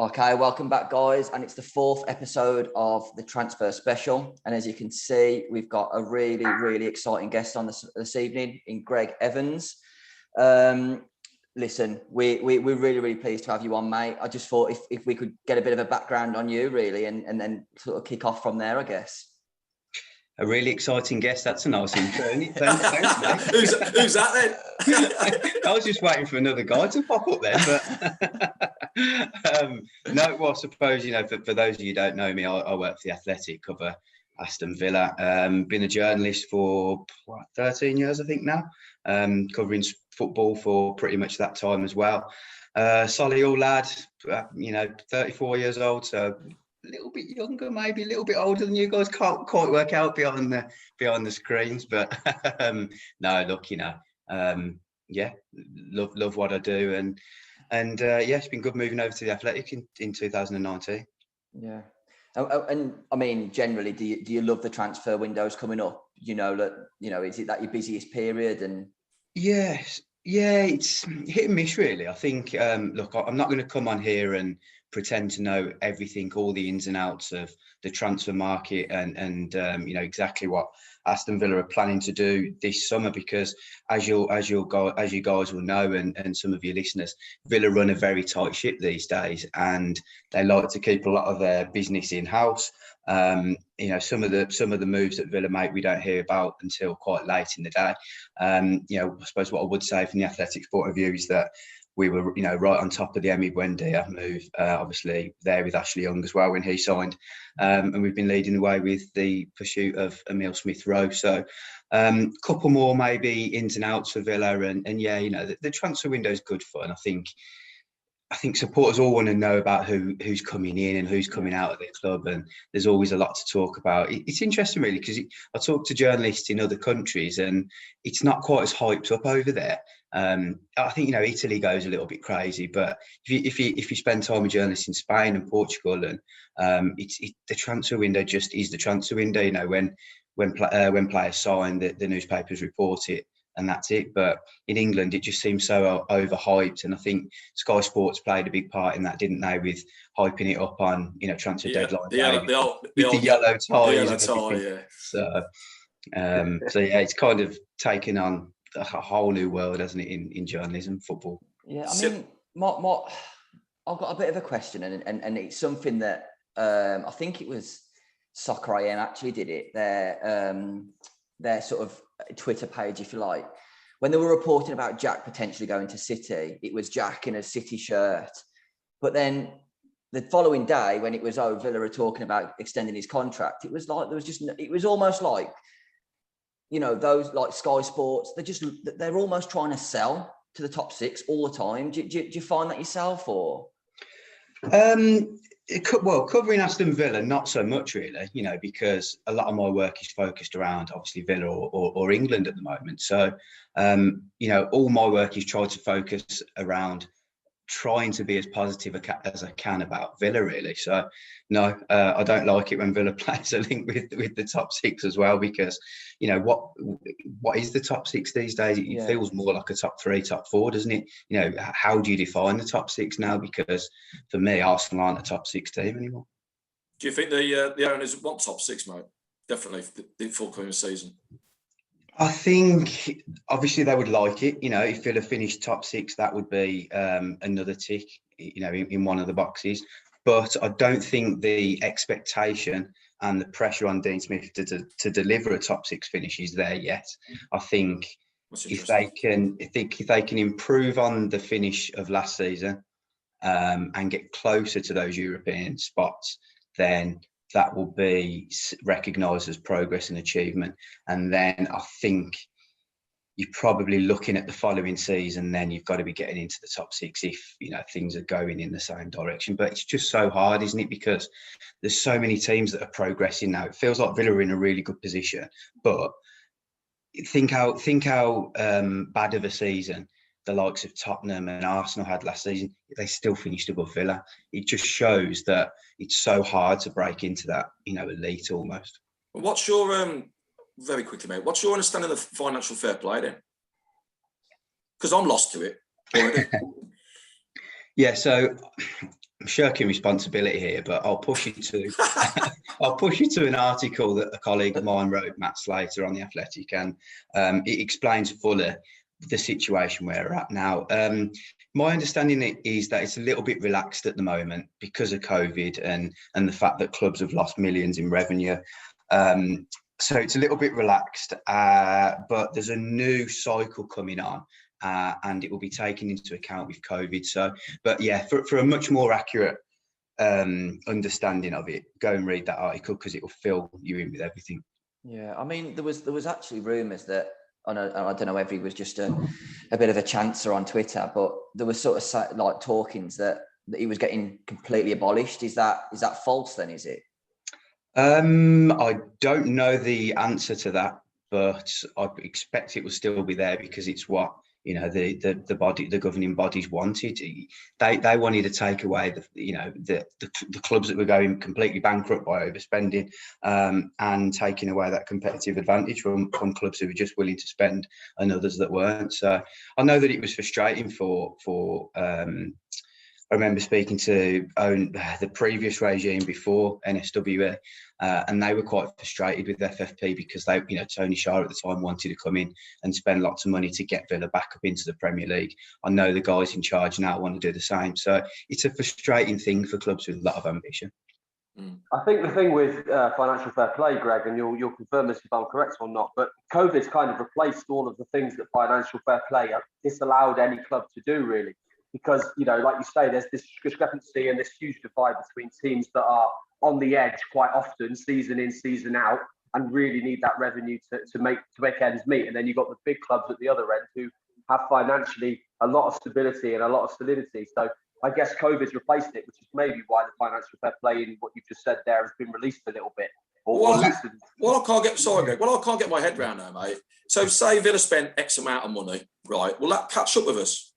Okay, welcome back, guys, and it's the 4th episode of the Transfer Special. And as you can see, we've got a really, really exciting guest on this evening in GREGG Evans. Listen, we're really, really pleased to have you on, mate. I just thought if we could get a bit of a background on you, really, and then sort of kick off from there, I guess. A really exciting guest. That's a nice intro, isn't it? Thanks, mate. Who's that then? I was just waiting for another guy to pop up then, but no. Well, I suppose, for those of you who don't know me, I work for the Athletic, cover Aston Villa. Been a journalist for 13 years, I think now. Covering football for pretty much that time as well. Solihull lad, 34 years old, so a little bit younger, maybe a little bit older than you guys. Can't quite work out behind the screens, but no, look, love what I do, and it's been good moving over to the Athletic in 2019. Yeah, and I mean, generally, do you love the transfer windows coming up? Is it that your busiest period? And yes, yeah, it's hit and miss really. I think, look, I'm not going to come on here and pretend to know everything, all the ins and outs of the transfer market and exactly what Aston Villa are planning to do this summer, because as you guys will know, and some of your listeners, Villa run a very tight ship these days, and they like to keep a lot of their business in house. Some of the moves that Villa make we don't hear about until quite late in the day. I suppose what I would say from the Athletic's point of view is that we were, right on top of the Emi Buendia move, obviously there with Ashley Young as well when he signed, and we've been leading the way with the pursuit of Emile Smith-Rowe. So, couple more maybe ins and outs for Villa, and the transfer window is good fun. I think supporters all want to know about who's coming in and who's coming out of their club, and there's always a lot to talk about. It's interesting really, because I talk to journalists in other countries and it's not quite as hyped up over there. I think Italy goes a little bit crazy, but if you spend time with journalists in Spain and Portugal, and the transfer window just is the transfer window. When players sign, the newspapers report it, and that's it. But in England, it just seems so overhyped, and I think Sky Sports played a big part in that, didn't they, with hyping it up on transfer deadline day with the yellow tie. Yeah. So it's kind of taken on a whole new world, hasn't it, in journalism, football? Yeah, I mean, I've got a bit of a question, and it's something that I think it was Soccer AM actually did it. Their sort of Twitter page, if you like, when they were reporting about Jack potentially going to City, it was Jack in a City shirt. But then the following day, when it was Villa were talking about extending his contract, it was like it was almost like, those like Sky Sports, they're almost trying to sell to the top six all the time. Do you find that yourself, or? Covering Aston Villa, not so much really, because a lot of my work is focused around obviously Villa or England at the moment. So, all my work is trying to focus around trying to be as positive as I can about Villa, really. So, no, I don't like it when Villa players are linked with the top six as well, because, what is the top six these days? It feels more like a top three, top four, doesn't it? How do you define the top six now? Because for me, Arsenal aren't a top six team anymore. Do you think the owners want top six, mate? Definitely, the forthcoming season. I think obviously they would like it. If Villa finished top six, that would be another tick, in one of the boxes. But I don't think the expectation and the pressure on Dean Smith to deliver a top six finish is there yet. I think if they can improve on the finish of last season and get closer to those European spots, then that will be recognised as progress and achievement. And then I think you're probably looking at the following season, then you've got to be getting into the top six if, things are going in the same direction. But it's just so hard, isn't it? Because there's so many teams that are progressing now. It feels like Villa are in a really good position. But think how bad of a season the likes of Tottenham and Arsenal had last season. They still finished above Villa. It just shows that it's so hard to break into that, elite almost. What's your very quickly, mate? What's your understanding of financial fair play then? Because I'm lost to it already. Yeah, so I'm shirking responsibility here, but I'll push you to I'll push you to an article that a colleague of mine wrote, Matt Slater, on The Athletic, and it explains fully the situation where we're at now. My understanding is that it's a little bit relaxed at the moment because of COVID and the fact that clubs have lost millions in revenue. So it's a little bit relaxed, but there's a new cycle coming on. And it will be taken into account with COVID. So, but yeah, for a much more accurate understanding of it, go and read that article because it will fill you in with everything. Yeah, I mean, there was actually rumours that, I don't know whether he was just a bit of a chancer on Twitter, but there was sort of like talkings that he was getting completely abolished. Is that false then, is it? I don't know the answer to that, but I expect it will still be there because it's what, you know, the governing bodies wanted. They wanted to take away the clubs that were going completely bankrupt by overspending, and taking away that competitive advantage from clubs who were just willing to spend and others that weren't. So I know that it was frustrating for I remember speaking to the previous regime before NSWA, and they were quite frustrated with FFP because Tony Shah at the time wanted to come in and spend lots of money to get Villa back up into the Premier League. I know the guys in charge now want to do the same. So it's a frustrating thing for clubs with a lot of ambition. I think the thing with financial fair play, Greg, and you'll confirm this if I'm correct or not, but COVID's kind of replaced all of the things that financial fair play disallowed any club to do, really. Because, like you say, there's this discrepancy and this huge divide between teams that are on the edge quite often, season in, season out, and really need that revenue to make ends meet. And then you've got the big clubs at the other end who have financially a lot of stability and a lot of solidity. So I guess COVID's replaced it, which is maybe why the financial fair play in what you've just said there has been released a little bit. I can't get my head around now, mate. So say Villa spent X amount of money, right? Will that catch up with us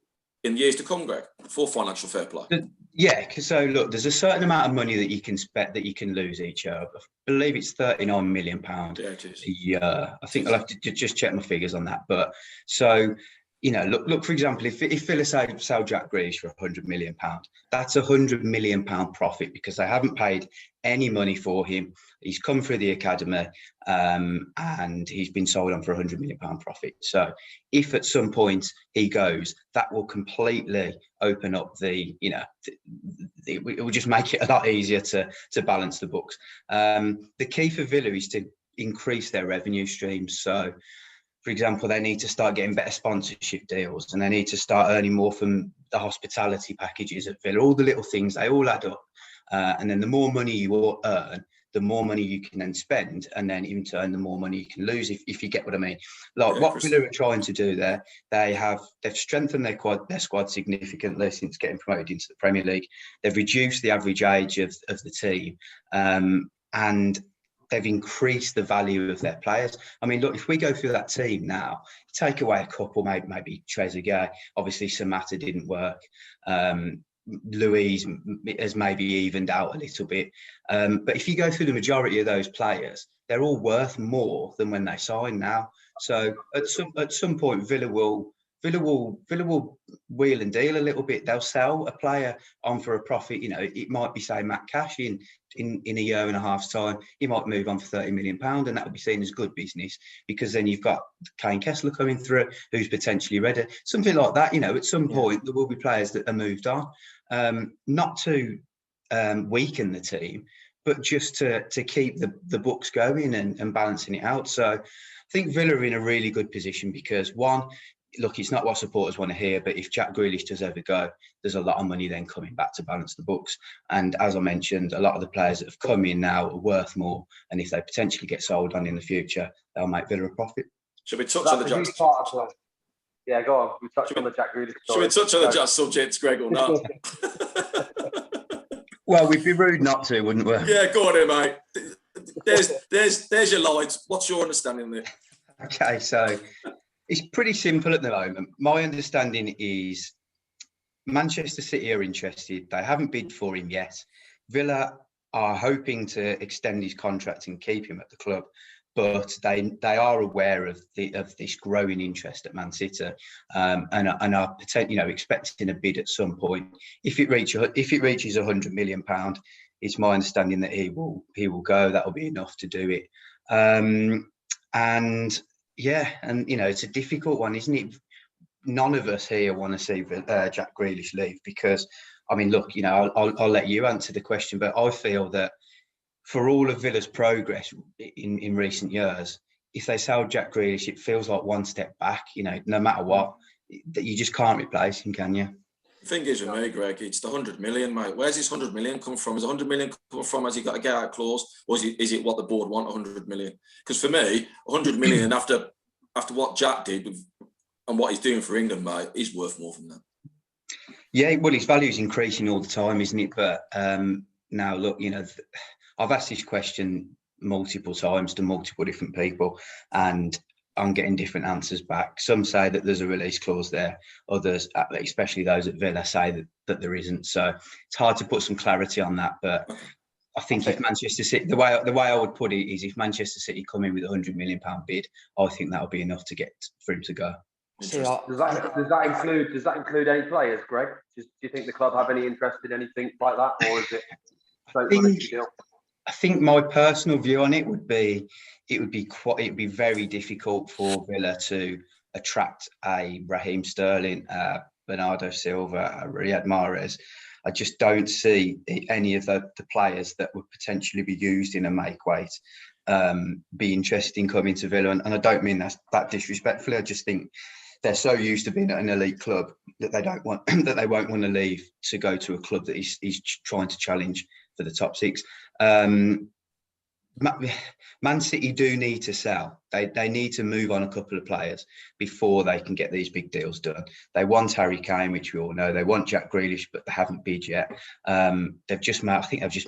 in years to come, Greg, for financial fair play? Yeah, so look, there's a certain amount of money that you can spend that you can lose each year. I believe it's £39 million a year. I think I'll have to just check my figures on that. But so, look, for example, if Villa sell Jack Grealish for £100 million, that's £100 million profit because they haven't paid any money for him. He's come through the academy, and he's been sold on for £100 million profit. So if at some point he goes, that will completely open up it will just make it a lot easier to balance the books. The key for Villa is to increase their revenue streams. So, for example, they need to start getting better sponsorship deals, and they need to start earning more from the hospitality packages at Villa. All the little things, they all add up. And then the more money you earn, the more money you can then spend, and then in turn, the more money you can lose, if you get what I mean. Like what Villa are trying to do there, they've strengthened their squad significantly since getting promoted into the Premier League. They've reduced the average age of the team, and they've increased the value of their players. I mean, look, if we go through that team now, take away a couple, maybe Trezeguet, obviously Samatta didn't work. Louise has maybe evened out a little bit. But if you go through the majority of those players, they're all worth more than when they sign now. So at some point, Villa will wheel and deal a little bit. They'll sell a player on for a profit. It might be, say, Matt Cash in a year and a half's time. He might move on for £30 million, and that would be seen as good business because then you've got Kane Kessler coming through, who's potentially ready. Something like that. At some point there will be players that are moved on, not to weaken the team, but just to keep the books going and balancing it out. So I think Villa are in a really good position because, one, look, it's not what supporters want to hear, but if Jack Grealish does ever go, there's a lot of money then coming back to balance the books. And as I mentioned, a lot of the players that have come in now are worth more. And if they potentially get sold on in the future, they'll make Villa a profit. Should we touch on the Jack? Yeah, go on. We touched on the Jack Grealish story. Should we touch on the Jack subject, Greg, or not? Well, we'd be rude not to, wouldn't we? Yeah, go on here, mate. There's your lines. What's your understanding of it? Okay, so it's pretty simple at the moment. My understanding is Manchester City are interested. They haven't bid for him yet. Villa are hoping to extend his contract and keep him at the club. but they are aware of this growing interest at Man City, and are expecting a bid at some point. If it reaches £100 million, it's my understanding that he will go. That'll be enough to do it. And it's a difficult one, isn't it? None of us here want to see Jack Grealish leave, because, I mean, look, I'll let you answer the question, but I feel that for all of Villa's progress in recent years, if they sell Jack Grealish, it feels like one step back. No matter what, that you just can't replace him, can you? The thing is with me, Greg, it's the 100 million, mate. Where's this 100 million come from? Is 100 million come from, has he got a get out clause, or is it what the board want, 100 million? Because for me, 100 million after what Jack did and what he's doing for England, mate, is worth more than that. Yeah, well, his value is increasing all the time, isn't it? But now, look, I've asked this question multiple times to multiple different people, and I'm getting different answers back. Some say that there's a release clause there. Others, especially those at Villa, say that there isn't. So it's hard to put some clarity on that. But I think if Manchester City, the way I would put it is, if Manchester City come in with £100 million bid, I think that'll be enough to get for him to go. Does that include any players, Greg? Do you think the club have any interest in anything like that, or is it straight monetary deal? I think my personal view on it would be very difficult for Villa to attract a Raheem Sterling, Bernardo Silva, Riyad Mahrez. I just don't see any of the players that would potentially be used in a make weight be interested in coming to Villa, and I don't mean that disrespectfully. I just think they're so used to being at an elite club that they won't want to leave to go to a club that is trying to challenge for the top six. Man City do need to sell. They need to move on a couple of players before they can get these big deals done. They want Harry Kane, which we all know. They want Jack Grealish, but they haven't bid yet. I think they've just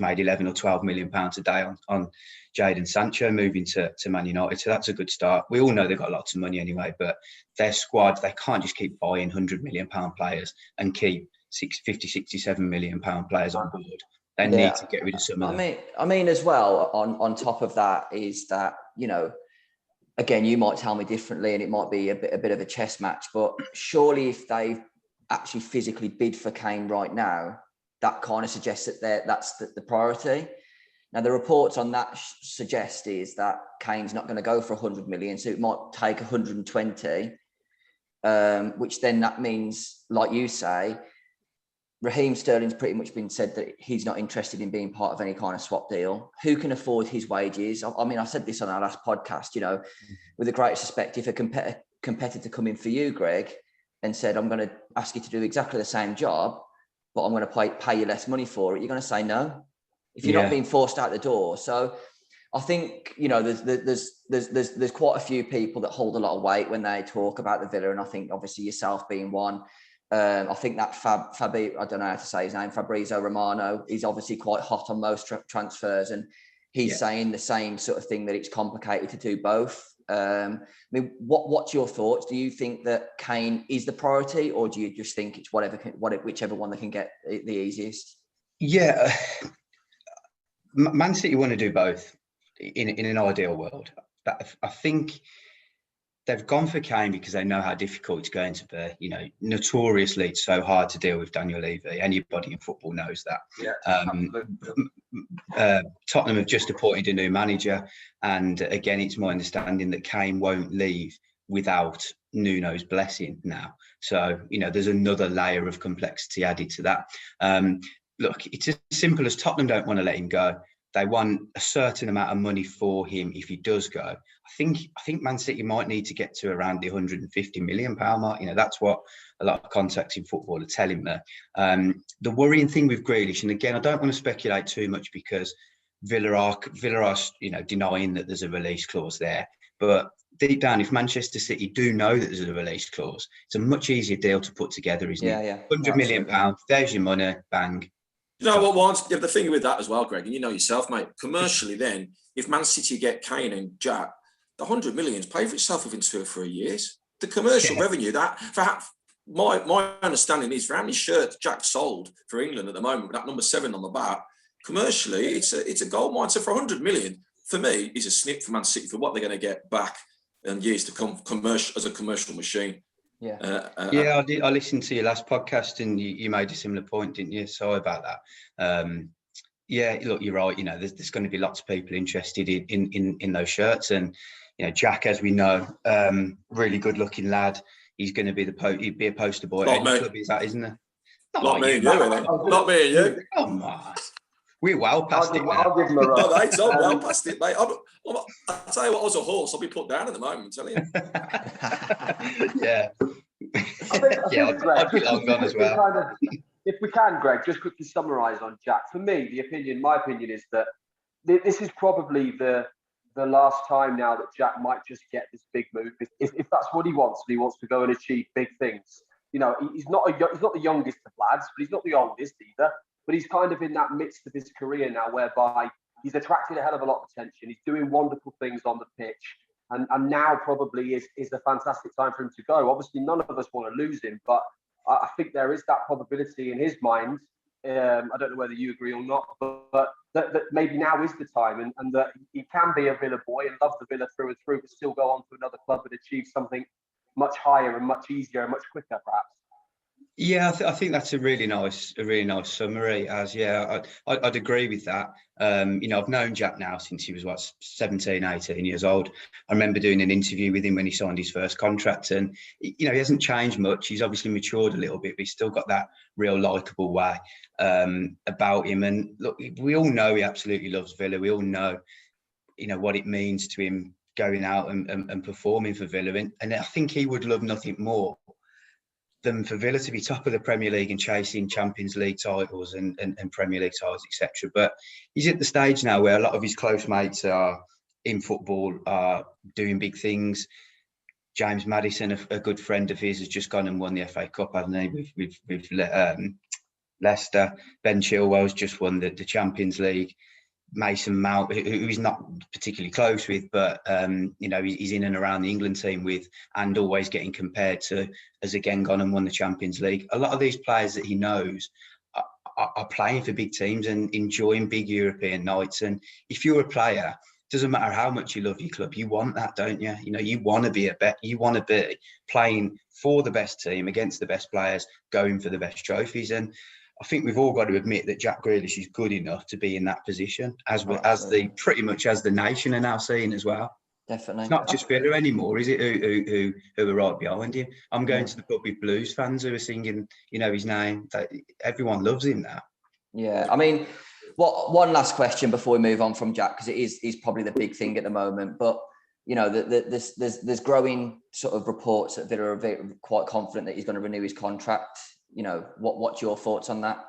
made 11 or 12 million pounds a day on Jadon Sancho moving to Man United. So that's a good start. We all know they've got lots of money anyway, but their squad, they can't just keep buying £100 million players and keep 50, 67 million pound players on board. They need to get rid of some of them. I mean, as well, on top of that is that, again, you might tell me differently and it might be a bit of a chess match, but surely if they've actually physically bid for Kane right now, that kind of suggests that that's the priority. Now, the reports on that suggest is that Kane's not going to go for 100 million, so it might take 120, which then that means, like you say, Raheem Sterling's pretty much been said that he's not interested in being part of any kind of swap deal. Who can afford his wages? I mean, I said this on our last podcast, with the greatest respect, if a competitor come in for you, Greg, and said, I'm going to ask you to do exactly the same job, but I'm going to pay you less money for it, you're going to say no if you're not being forced out the door. So I think, there's quite a few people that hold a lot of weight when they talk about the Villa, and I think obviously yourself being one. I think that I don't know how to say his name, Fabrizio Romano, is obviously quite hot on most transfers, and he's saying the same sort of thing, that it's complicated to do both. I mean, what's your thoughts? Do you think that Kane is the priority, or do you just think it's whichever one they can get the easiest? Yeah, Man City want to do both in an ideal world. I think they've gone for Kane because they know how difficult it's going to be. Notoriously, it's so hard to deal with Daniel Levy. Anybody in football knows that. Yeah, Tottenham have just appointed a new manager, and again, it's my understanding that Kane won't leave without Nuno's blessing now. So, there's another layer of complexity added to that. Look, it's as simple as Tottenham don't want to let him go. They want a certain amount of money for him if he does go. I think Man City might need to get to around the £150 million mark. That's what a lot of contacts in football are telling me. The worrying thing with Grealish, and again, I don't want to speculate too much because Villa are denying that there's a release clause there. But deep down, if Manchester City do know that there's a release clause, it's a much easier deal to put together, isn't it? Yeah. £100 million, there's your money, bang. You know what, the thing with that as well, Greg, and you know yourself, mate, commercially then, if Man City get Kane and Jack, the 100 million's paid for itself within 2 or 3 years. The commercial revenue, that, my understanding is, for how many shirts Jack sold for England at the moment, with that number 7 on the back, commercially, it's a gold mine. So for 100 million, for me, he's a snip for Man City for what they're going to get back in years to come, as a commercial machine. Yeah. I listened to your last podcast, and you made a similar point, didn't you? Sorry about that. Yeah, look, you're right. You know, there's going to be lots of people interested in those shirts, and you know, Jack, as we know, really good-looking lad. He's going to be he'd be a poster boy. Not me. Club is that, isn't it? Not me and you, innit? Not me and you. Come on. We're well past it now. I'll give him a run. No, mate, I'm well past it, mate. I'll tell you what, I was a horse. I'll be put down at the moment, I'm telling you. Yeah. I'd be long gone as well. If we can, Greg, just quickly summarise on Jack. For me, my opinion is that this is probably the last time now that Jack might just get this big move. If that's what he wants, and he wants to go and achieve big things. You know, he's not the youngest of lads, but he's not the oldest either. But he's kind of in that midst of his career now, whereby he's attracted a hell of a lot of attention. He's doing wonderful things on the pitch. And now probably is a fantastic time for him to go. Obviously, none of us want to lose him, but I think there is that probability in his mind. I don't know whether you agree or not, but that maybe now is the time, and that he can be a Villa boy and love the Villa through and through, but still go on to another club and achieve something much higher and much easier and much quicker, perhaps. Yeah, I think that's a really nice summary. I'd agree with that. You know, I've known Jack now since he was 17, 18 years old. I remember doing an interview with him when he signed his first contract, and you know, he hasn't changed much. He's obviously matured a little bit, but he's still got that real likeable way about him. And look, we all know he absolutely loves Villa. We all know, you know, what it means to him going out and performing for Villa, and I think he would love nothing more than for Villa to be top of the Premier League and chasing Champions League titles and Premier League titles, etc. But he's at the stage now where a lot of his close mates are in football, are doing big things. James Maddison, a good friend of his, has just gone and won the FA Cup, hasn't he? With Leicester. Ben Chilwell's just won the Champions League. Mason Mount, who he's not particularly close with, but you know, he's in and around the England team with, and always getting compared to, has again gone and won the Champions League. A lot of these players that he knows are playing for big teams and enjoying big European nights. And if you're a player, it doesn't matter how much you love your club, you want that, don't you? You know, you want to be you want to be playing for the best team against the best players, going for the best trophies. And I think we've all got to admit that Jack Grealish is good enough to be in that position, pretty much as the nation are now seeing as well. Definitely. It's not just Villa anymore, is it? Who are right behind him? I'm going to the pub with Blues fans who are singing, you know, his name. Everyone loves him now. Yeah, I mean, one last question before we move on from Jack, because he's probably the big thing at the moment. But you know, there's growing sort of reports that Villa are quite confident that he's going to renew his contract. You know, what's your thoughts on that?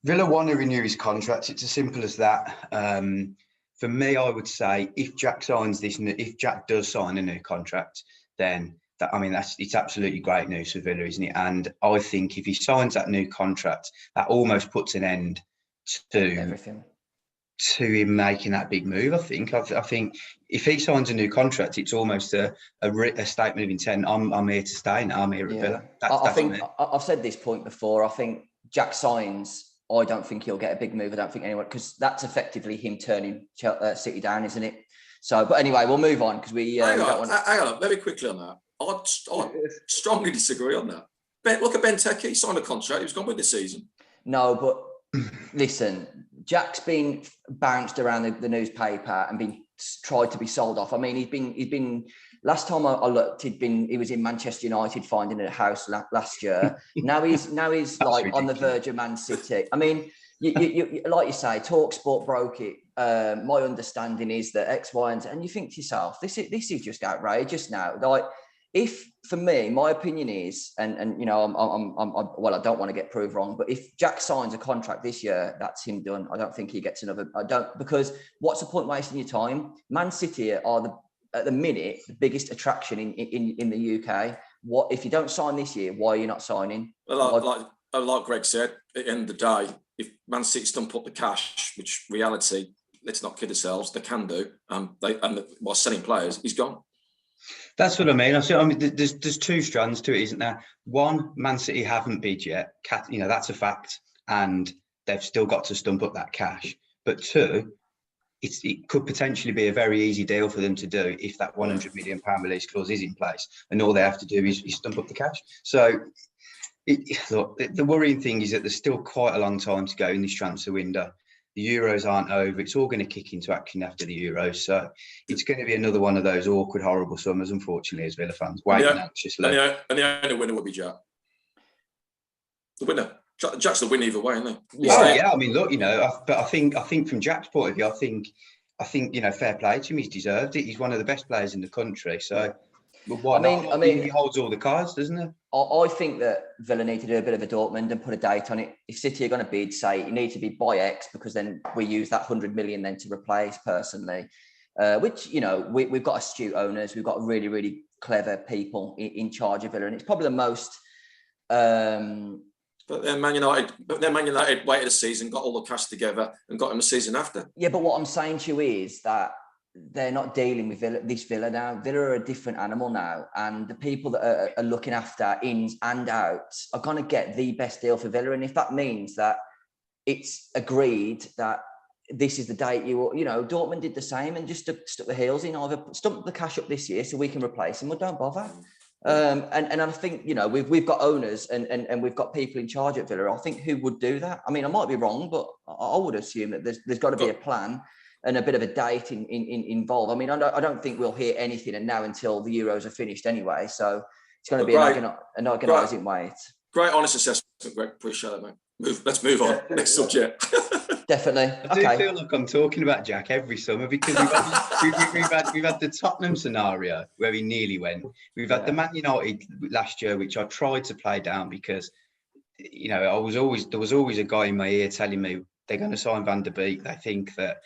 Villa want to renew his contract. It's as simple as that. For me, I would say if Jack does sign a new contract, then it's absolutely great news for Villa, isn't it? And I think if he signs that new contract, that almost puts an end to everything, to him making that big move. I think if he signs a new contract, it's almost a statement of intent. I'm here to stay now. I'm here at Villa. I think I've said this point before. I think Jack signs. I don't think he'll get a big move. I don't think anyone, because that's effectively him turning City down, isn't it? So, but anyway, we'll move on because we hang don't on, hang on, very quickly on that. I strongly disagree on that. Look at Benteke. He signed a contract. He was gone with this season. No, but listen, Jack's been bounced around the newspaper and been tried to be sold off. I mean, he's been. Last time I looked, he was in Manchester United finding a house last year. Now he's like ridiculous. On the verge of Man City. I mean, you like you say, TalkSport broke it. My understanding is that X, Y, and you think to yourself, this is just outrageous now. Like, if for me, my opinion is, and you know, well, I don't want to get proved wrong, but if Jack signs a contract this year, that's him done. I don't think he gets another. Because what's the point wasting your time? Man City are at the minute the biggest attraction in the UK. What if you don't sign this year? Why are you not signing? Well, like Greg said, at the end of the day, if Man City's done put the cash, which reality, let's not kid ourselves, they can do. While selling players, he's gone. That's what I mean. I mean, there's two strands to it, isn't there? One, Man City haven't bid yet. You know, that's a fact, and they've still got to stump up that cash. But two, it could potentially be a very easy deal for them to do if that £100 million release clause is in place, and all they have to do is stump up the cash. So, look, the worrying thing is that there's still quite a long time to go in this transfer window. The Euros aren't over. It's all going to kick into action after the Euros. So it's going to be another one of those awkward, horrible summers, unfortunately, as Villa fans, waiting anxiously. And the only winner would be Jack. The winner. Jack's the winner either way, isn't he? Yeah. I mean, look, but I think from Jack's point of view, I think fair play to him. He's deserved it. He's one of the best players in the country. So, I mean, he holds all the cards, doesn't he? I think that Villa need to do a bit of a Dortmund and put a date on it. If City are going to bid, say you need to be by X, because then we use that 100 million then to replace personally. Which we've got astute owners, we've got really, really clever people in charge of Villa, and it's probably the most. But then Man United waited a season, got all the cash together, and got him a season after. Yeah, but what I'm saying to you is that they're not dealing with Villa now. Villa are a different animal now, and the people that are looking after ins and outs are going to get the best deal for Villa. And if that means that it's agreed that this is the date, Dortmund did the same and just stuck the heels in, either stump the cash up this year so we can replace them, or don't bother. And I think we've got owners and we've got people in charge at Villa, I think, who would do that. I mean, I might be wrong, but I would assume that there's got to be a plan and a bit of a date involved. I mean, I don't think we'll hear anything and now until the Euros are finished anyway. So it's going to be an organising wait. Great, honest assessment, Greg. Appreciate it, mate. Let's move on. Next subject. Definitely. I do feel like I'm talking about Jack every summer, because we've had the Tottenham scenario where he nearly went. We've had the Man United last year, which I tried to play down because there was always a guy in my ear telling me they're going to sign Van der Beek. They think that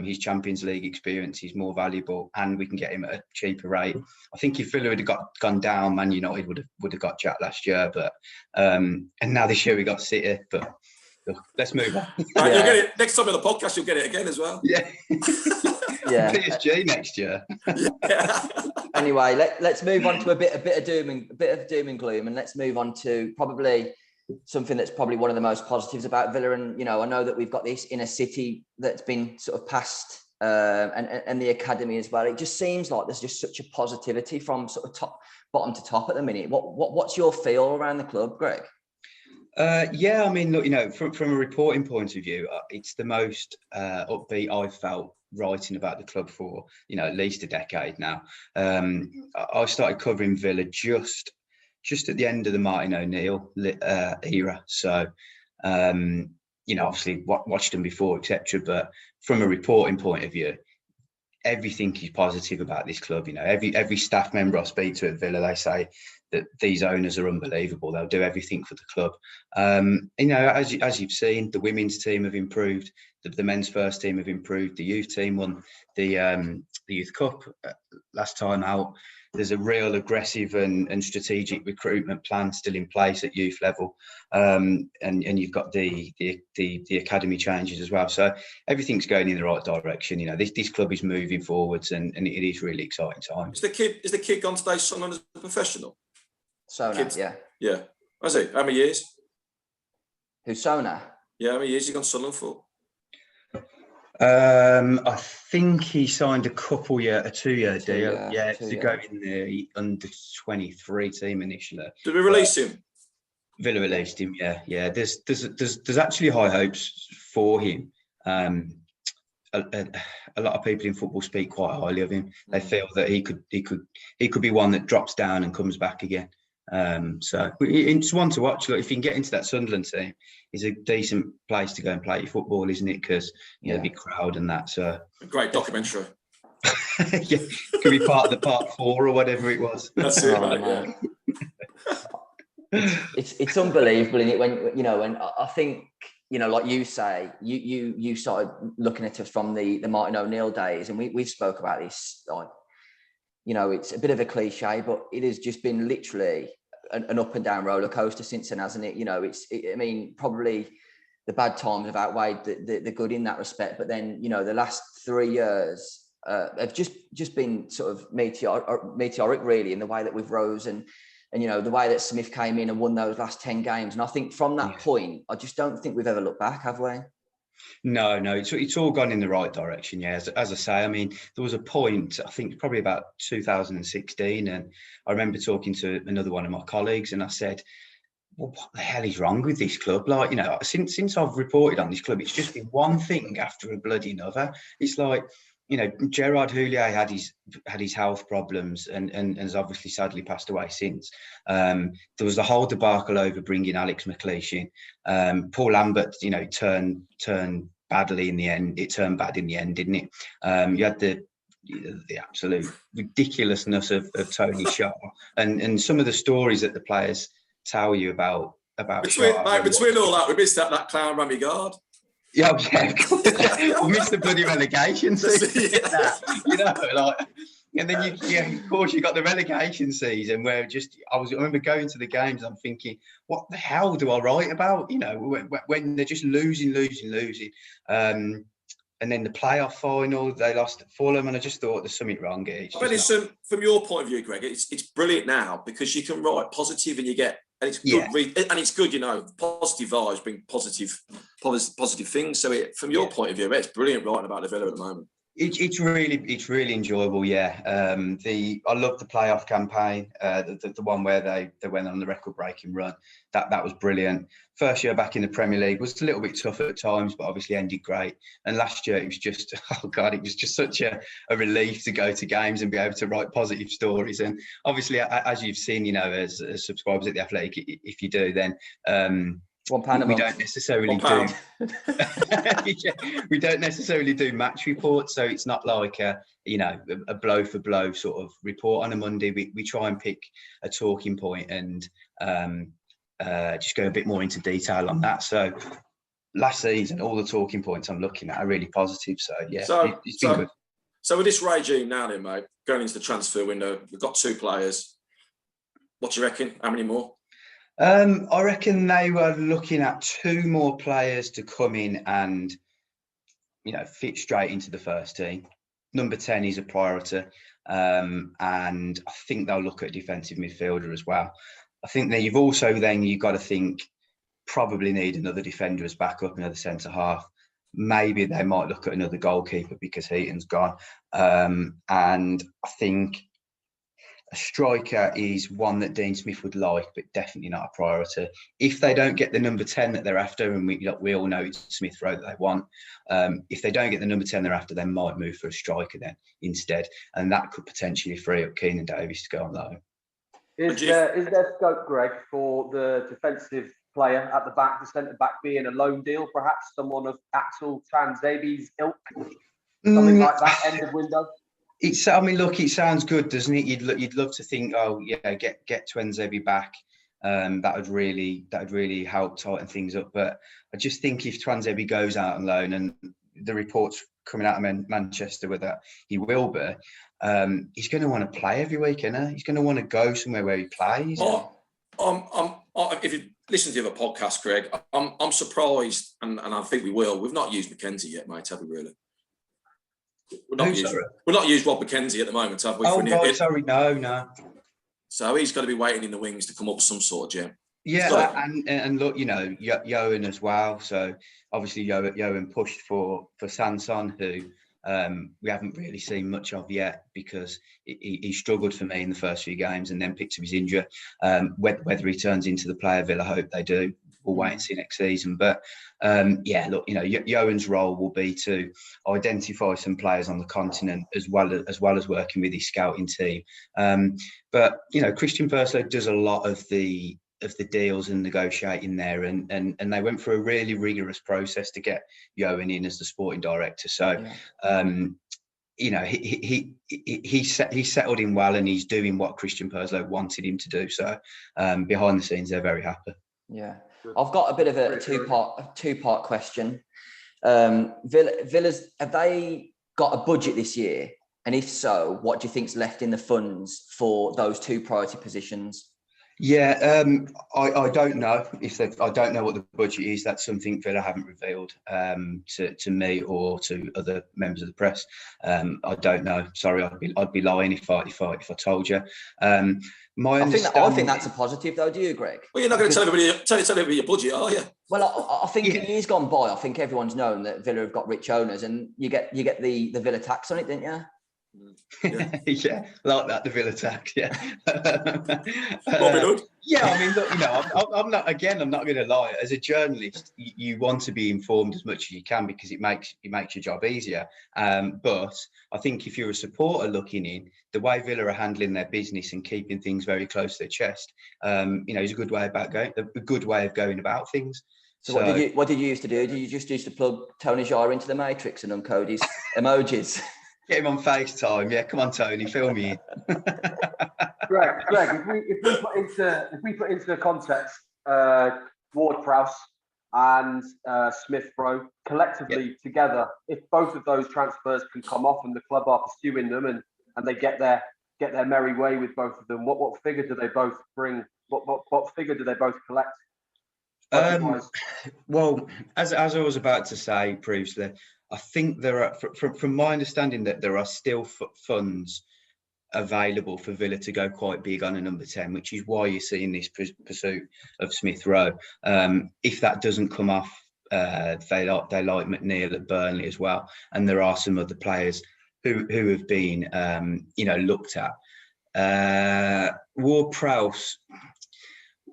his Champions League experience is more valuable and we can get him at a cheaper rate. I think if Villa had gone down, Man United would have got Jack last year, but and now this year we got City. But look, let's move on. Right, you'll get it next time on the podcast. You'll get it again as well. Yeah. PSG next year. Anyway, let's move on to a bit of doom and gloom, and let's move on to probably something that's probably one of the most positives about Villa. And I know that we've got this inner city that's been sort of passed, and the academy as well. It just seems like there's just such a positivity from sort of bottom to top at the minute. What's your feel around the club, Greg? Yeah, I mean, look, from a reporting point of view, it's the most upbeat I've felt writing about the club for, at least a decade now. I started covering Villa just at the end of the Martin O'Neill era. So, obviously watched them before, etc. But from a reporting point of view, everything is positive about this club. Every staff member I speak to at Villa, they say that these owners are unbelievable. They'll do everything for the club. As you've seen, the women's team have improved. The men's first team have improved. The youth team won the Youth Cup last time out. There's a real aggressive and strategic recruitment plan still in place at youth level, and you've got the academy changes as well. So everything's going in the right direction. This club is moving forwards, and it is really exciting times. Is the kid gone to stay Sunderland as a professional? Sona, yeah. Has he? How many years? Who's Sona? Yeah, how many years has he gone to Sunderland for? I think he signed a 2-year deal. To go in the under 23 team initially. Did we release him? Villa released him. Yeah. There's actually high hopes for him. A lot of people in football speak quite highly of him. They feel that he could be one that drops down and comes back again. So it's one to watch. Look, if you can get into that Sunderland team, it's a decent place to go and play your football, isn't it? Because big crowd and that. So a great documentary. Yeah, could be part of the part 4 or whatever it was. That's it, mate. It's unbelievable, isn't it? When I think like you say, you started looking at us from the Martin O'Neill days, and we've spoke about this. Like, it's a bit of a cliche, but it has just been literally an up and down roller coaster since then, hasn't it? Probably the bad times have outweighed the good in that respect. But then, the last 3 years have just been sort of meteoric, really, in the way that we've rose and the way that Smith came in and won those last 10 games. And I think from that point, I just don't think we've ever looked back, have we? No, it's all gone in the right direction. Yeah, as I say, I mean, there was a point, I think probably about 2016, and I remember talking to another one of my colleagues, and I said, well, what the hell is wrong with this club? Like, you know, since I've reported on this club, it's just been one thing after a bloody another. It's like, you know, Gerard Houllier had his health problems and has obviously sadly passed away since. There was the whole debacle over bringing Alex McLeish in. Paul Lambert, you know, turned badly in the end. It turned bad in the end, didn't it? You had the absolute ridiculousness of Tony Shaw and some of the stories that the players tell you about between Shaw. Between all that, we missed that clown Rami Gard. Yeah, of course. We missed the bloody relegation season. You know, like, and then of course, you got the relegation season where I remember going to the games. I'm thinking, what the hell do I write about? You know, when they're just losing. And then the playoff final, they lost at Fulham, and I just thought there's something wrong here. But it's from your point of view, Greg, it's brilliant now because you can write positive and you get, and it's good, and it's good, you know, positive vibes bring positive things. So from your point of view, it's brilliant writing about the Villa at the moment. It's really enjoyable. Yeah, I love the playoff campaign. The one where they went on the record-breaking run. That was brilliant. First year back in the Premier League was a little bit tough at times, but obviously ended great. And last year it was just it was just such a relief to go to games and be able to write positive stories. And obviously, as you've seen, you know, as subscribers at The Athletic, if you do, then £1 a month. We don't necessarily do. We don't necessarily do match reports, so it's not like a blow for blow sort of report on a Monday. We try and pick a talking point and just go a bit more into detail on that. So last season, all the talking points I'm looking at are really positive. So yeah, it's been good. So with this regime now, then, mate, going into the transfer window, we've got 2 players. What do you reckon? How many more? I reckon they were looking at 2 more players to come in and, you know, fit straight into the first team. Number 10 is a priority, and I think they'll look at a defensive midfielder as well. I think that you've got to think probably need another defender as backup, another centre half. Maybe they might look at another goalkeeper because Heaton's gone, and I think a striker is one that Dean Smith would like, but definitely not a priority. If they don't get the number 10 that they're after, and we all know it's Smith Rowe that they want, if they don't get the number 10 they're after, they might move for a striker then instead, and that could potentially free up Keenan Davies to go on loan. Is there scope, Greg, for the defensive player at the back, the centre back, being a loan deal, perhaps someone of Axel Tuanzebe's ilk, something like that, end of window? I mean, look, it sounds good, doesn't it? You'd love to think, oh yeah, get Tuanzebe back. That would really help tighten things up. But I just think if Tuanzebe goes out on loan, and the reports coming out of Manchester with that he will be, he's going to want to play every week, isn't he? He's going to want to go somewhere where he plays. If you listen to the other podcast, Greg, I'm surprised, and I think we will. We've not used McKenzie yet, mate, have we really? We're not used Rob McKenzie at the moment, have we? Oh, right, sorry, no. So he's got to be waiting in the wings to come up with some sort of gem. Yeah, and look, you know, Johan as well. So obviously Johan pushed for Sanson, who we haven't really seen much of yet because he struggled for me in the first few games and then picked up his injury. Whether he turns into the player Villa hope they do, we'll wait and see next season. But yeah, look, you know, Johan's role will be to identify some players on the continent as well as working with his scouting team. But you know, Christian Purslow does a lot of the deals and negotiating there, and they went through a really rigorous process to get Johan in as the sporting director. So you know, he settled in well, and he's doing what Christian Purslow wanted him to do. So behind the scenes, they're very happy. Yeah, I've got a bit of a two-part question. Villa's, have they got a budget this year? And if so, what do you think's left in the funds for those 2 priority positions? Yeah, I don't know if I don't know what the budget is. That's something Villa haven't revealed to me or to other members of the press. I don't know. Sorry, I'd be lying if I told you. My understanding. I think that's a positive, though. Do you, Greg? Well, you're not going to tell everybody your budget, are you? Well, I think in years gone by, I think everyone's known that Villa have got rich owners, and you get the Villa tax on it, didn't you? Yeah. Yeah, like that, the Villa tax. Yeah. Robin Hood. Yeah, I mean, look, I'm not going to lie. As a journalist, you want to be informed as much as you can because it makes your job easier. But I think if you're a supporter looking in, the way Villa are handling their business and keeping things very close to their chest, is a good way of going about things. So what did you used to do? Did you just used to plug Tony Jara into the Matrix and uncode his emojis? Get him on FaceTime. Yeah, come on, Tony, film me in. Greg, if we put into context Ward-Prowse and Smith Rowe collectively together, if both of those transfers can come off and the club are pursuing them and they get their merry way with both of them, what figure do they both bring? What figure do they both collect? Well, as I was about to say previously, I think there are, from my understanding, that there are still funds available for Villa to go quite big on a number 10, which is why you're seeing this pursuit of Smith Rowe. If that doesn't come off, they like McNeil at Burnley as well, and there are some other players who have been looked at. Ward-Prowse,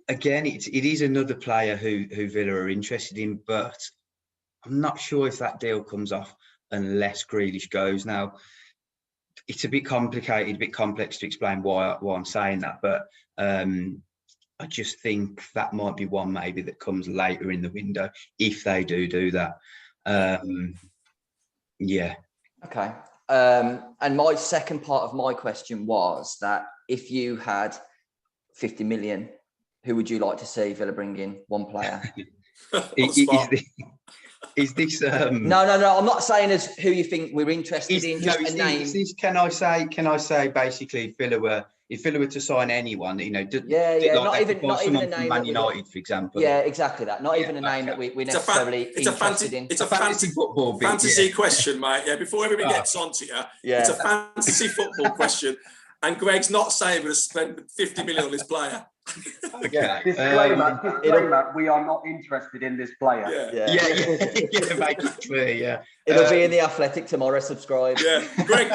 again, it is another player who Villa are interested in, but I'm not sure if that deal comes off unless Grealish goes. Now, it's a bit complicated, a bit complex to explain why I'm saying that, but I just think that might be one maybe that comes later in the window if they do that. Yeah. Okay. And my second part of my question was that if you had 50 million, who would you like to see Villa bring in? One player. Is this? No. I'm not saying as who you think we're interested in. Just a name. Can I say basically, if Villa were to sign anyone, not even a name. Man United, for example. Yeah, exactly that. Not even a name that we're necessarily interested in. It's a fantasy football fantasy question, mate. Yeah, before everybody gets onto you, it's a fantasy football question, and Greg's not saying we're going to spend 50 million on this player. Okay. Disclaimer, we are not interested in this player. Yeah. Make it clear. Yeah. It'll be in the Athletic tomorrow. Subscribe. Yeah, Greg,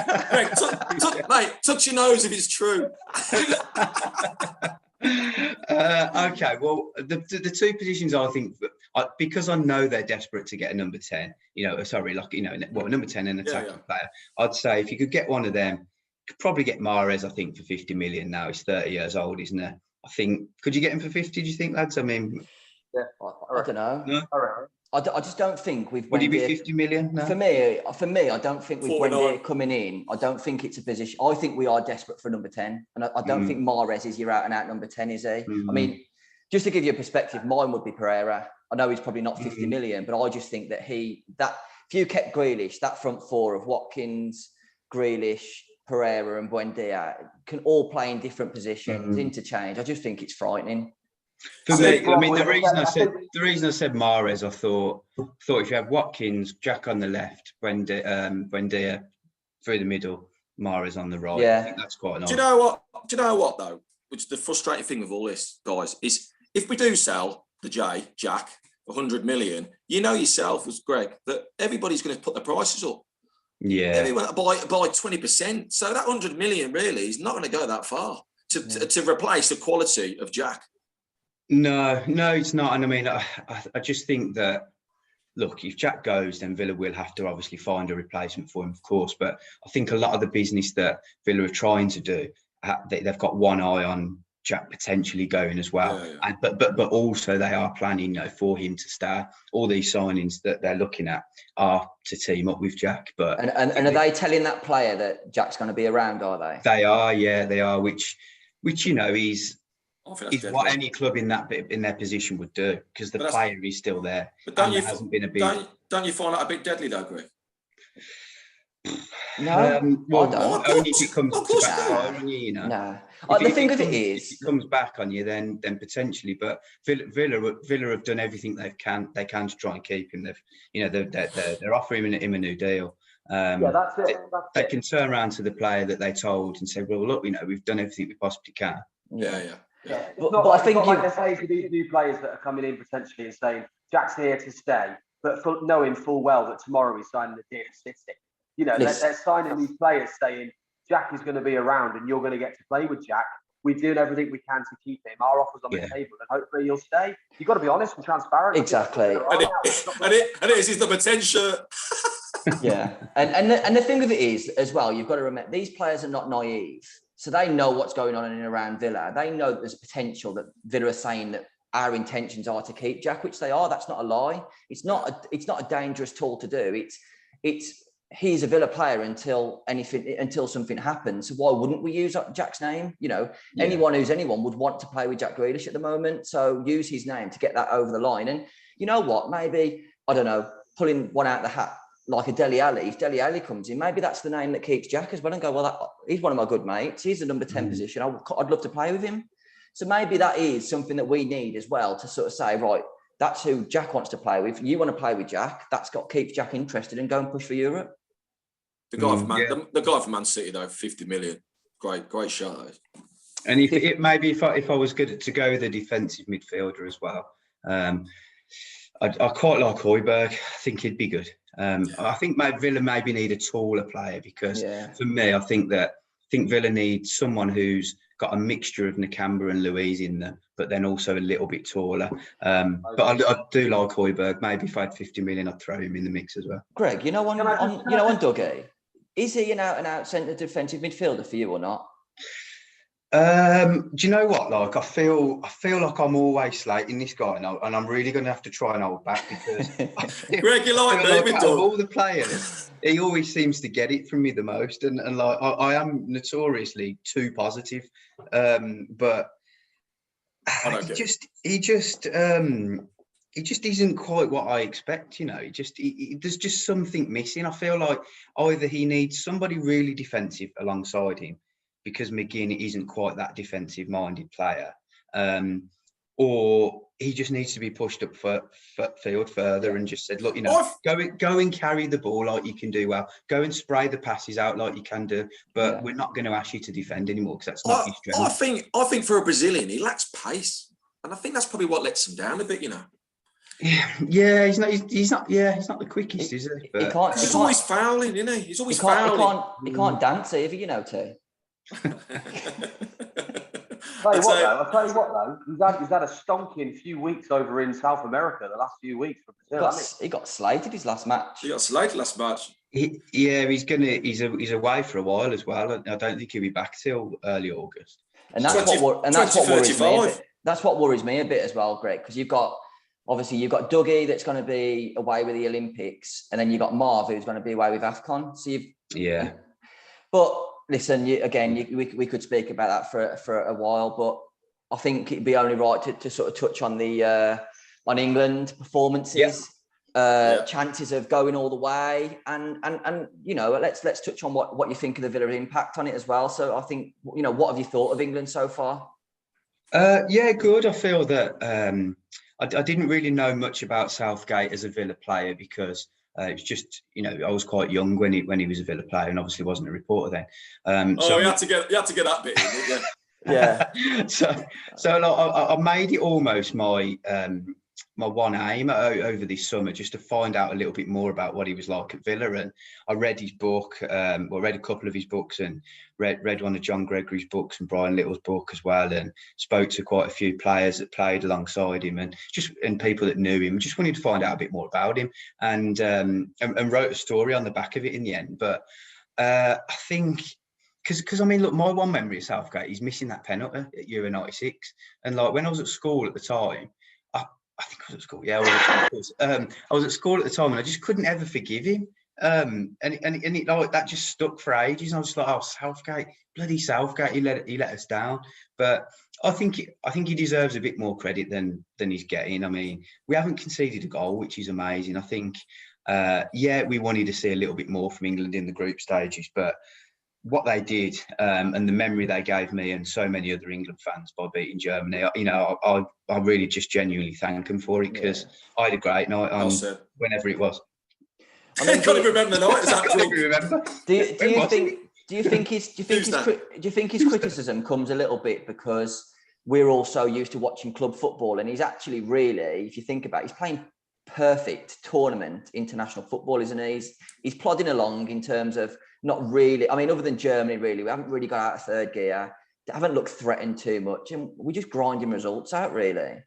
mate, touch your nose if it's true. Okay. Well, the two positions I think, because I know they're desperate to get a number 10. Number 10 and attacking player. I'd say if you could get one of them, you could probably get Mahrez. I think for 50 million now. He's 30 years old, isn't he? I think, could you get him for 50, do you think, lads? I mean, I don't know. No? I just don't think we've. Would he be 50 million? No? For me, I don't think with Wendy coming in, I don't think it's a position. I think we are desperate for number 10, and I don't think Mahrez is your out and out number 10, is he? I mean, just to give you a perspective, mine would be Pereira. I know he's probably not 50 million, but I just think that if you kept Grealish, that front four of Watkins, Grealish, Pereira and Buendia can all play in different positions, interchange. I just think it's frightening. For me, I mean, the reason I said Mahrez, I thought if you have Watkins, Jack on the left, Buendia through the middle, Mahrez on the right. Yeah. I think that's quite nice. Do you know what though? Which is the frustrating thing with all this, guys, is if we do sell the Jack for 100 million, you know yourself as Greg that everybody's going to put the prices up. Yeah, everyone by 20%. So that 100 million really is not going to go that far to replace the quality of Jack. No, it's not. And I mean, I just think that, look, if Jack goes, then Villa will have to obviously find a replacement for him, of course. But I think a lot of the business that Villa are trying to do, they've got one eye on Jack potentially going as well. Yeah. But also they are planning, for him to stay. All these signings that they're looking at are to team up with Jack. But and are they telling that player that Jack's going to be around? Are they? They are, yeah, they are. Which is what any club in their position would do, because the player is still there. But don't you find that a bit deadly though, Greg? No, Well, I don't. only if it comes Of course to not. backfire on you, you know. No. If The thing of it if is, it comes back on you, then potentially. But Villa have done everything they can to try and keep him. They're offering him a new deal. Yeah, that's it. They can turn around to the player that they told and say, well, look, we've done everything we possibly can. Yeah. It's But not I like, think it's not like they're saying to these new players that are coming in potentially and saying Jack's here to stay, but knowing full well that tomorrow he's signing the deal at City. You know, they're signing these players saying Jack is going to be around and you're going to get to play with Jack. We're doing everything we can to keep him. Our offer's on the table, and hopefully he'll stay. You've got to be honest and transparent. Exactly. And it is his number 10 shirt. Yeah, and the thing of it is as well, you've got to remember these players are not naive, so they know what's going on in and around Villa. They know that there's potential that Villa are saying that our intentions are to keep Jack, which they are. That's not a lie. It's not a dangerous tool to do. He's a Villa player until something happens. So why wouldn't we use Jack's name? Anyone who's anyone would want to play with Jack Grealish at the moment. So use his name to get that over the line. And you know what? Maybe, I don't know, pulling one out of the hat like a Dele Alli. If Dele Alli comes in, maybe that's the name that keeps Jack as well, and go, well, he's one of my good mates. He's the number 10 position. I'd love to play with him. So maybe that is something that we need as well, to sort of say, right, that's who Jack wants to play with. You want to play with Jack. That's got keeps Jack interested and go and push for Europe. The guy from Man City though, 50 million. Great shot. And if I was good to go with a defensive midfielder as well, I quite like Højbjerg. I think he'd be good. I think Villa maybe need a taller player, because for me, I think Villa needs someone who's got a mixture of Nakamba and Luiz in them, but then also a little bit taller. But I do like Højbjerg. Maybe if I had 50 million, I'd throw him in the mix as well. Greg, on Dougie, is he an out centre defensive midfielder for you or not? Do you know what? Like, I feel like I'm always slating this guy, and I'm really going to have to try and hold back, because Greg, you like me, out of all the players, he always seems to get it from me the most, and like I am notoriously too positive, but he just isn't quite what I expect. There's just something missing. I feel like either he needs somebody really defensive alongside him, because McGinn isn't quite that defensive-minded player, or he just needs to be pushed up field further and just said, look, go and carry the ball like you can do well. Go and spray the passes out like you can do, but we're not going to ask you to defend anymore, because that's not his strength. I think for a Brazilian, he lacks pace, and I think that's probably what lets him down a bit. Yeah, he's not the quickest, is he? But he's always fouling, isn't he? He's always fouling. He can't dance either, T. I'll tell you what though, he's had a stonking few weeks over in South America, the last few weeks for Brazil. He got slated his last match. He's away for a while as well. I don't think he'll be back till early August. And that's what worries me a bit. That's what worries me a bit as well, Greg, because you've got Dougie that's going to be away with the Olympics, and then you've got Marv who's going to be away with AFCON. So but listen, we could speak about that for a while, but I think it'd be only right to sort of touch on the on England performances, chances of going all the way, and let's touch on what you think of the Villa impact on it as well. So I think, what have you thought of England so far? Good. I feel that I didn't really know much about Southgate as a Villa player, because it's just, I was quite young when he was a Villa player, and obviously wasn't a reporter then. So you had to get that bit in, didn't you? Yeah. so I made it almost my one aim over this summer, just to find out a little bit more about what he was like at Villa. And I read his book, read a couple of his books, and read one of John Gregory's books and Brian Little's book as well, and spoke to quite a few players that played alongside him, and people that knew him. Just wanted to find out a bit more about him, and wrote a story on the back of it in the end. But I think, because look, my one memory of Southgate is missing that penalty at Euro 96, and like when I was at school at the time. I think I was at school. Yeah, I was at school at the time, and I just couldn't ever forgive him. And it like that just stuck for ages. And I was just like, oh, Southgate, bloody Southgate, he let us down. But I think he deserves a bit more credit than he's getting. I mean, we haven't conceded a goal, which is amazing. I think, we wanted to see a little bit more from England in the group stages, but what they did and the memory they gave me and so many other England fans by beating Germany, I really just genuinely thank them for it, because I had a great night on whenever it was. I mean, can't even remember the night. Is that drunk? Remember? Do you think his criticism comes a little bit because we're all so used to watching club football, and he's actually really, if you think about it, he's playing perfect tournament international football, isn't he? He's plodding along in terms of not really. I mean, other than Germany, really, we haven't really got out of third gear. Haven't looked threatened too much, and we're just grinding results out, really.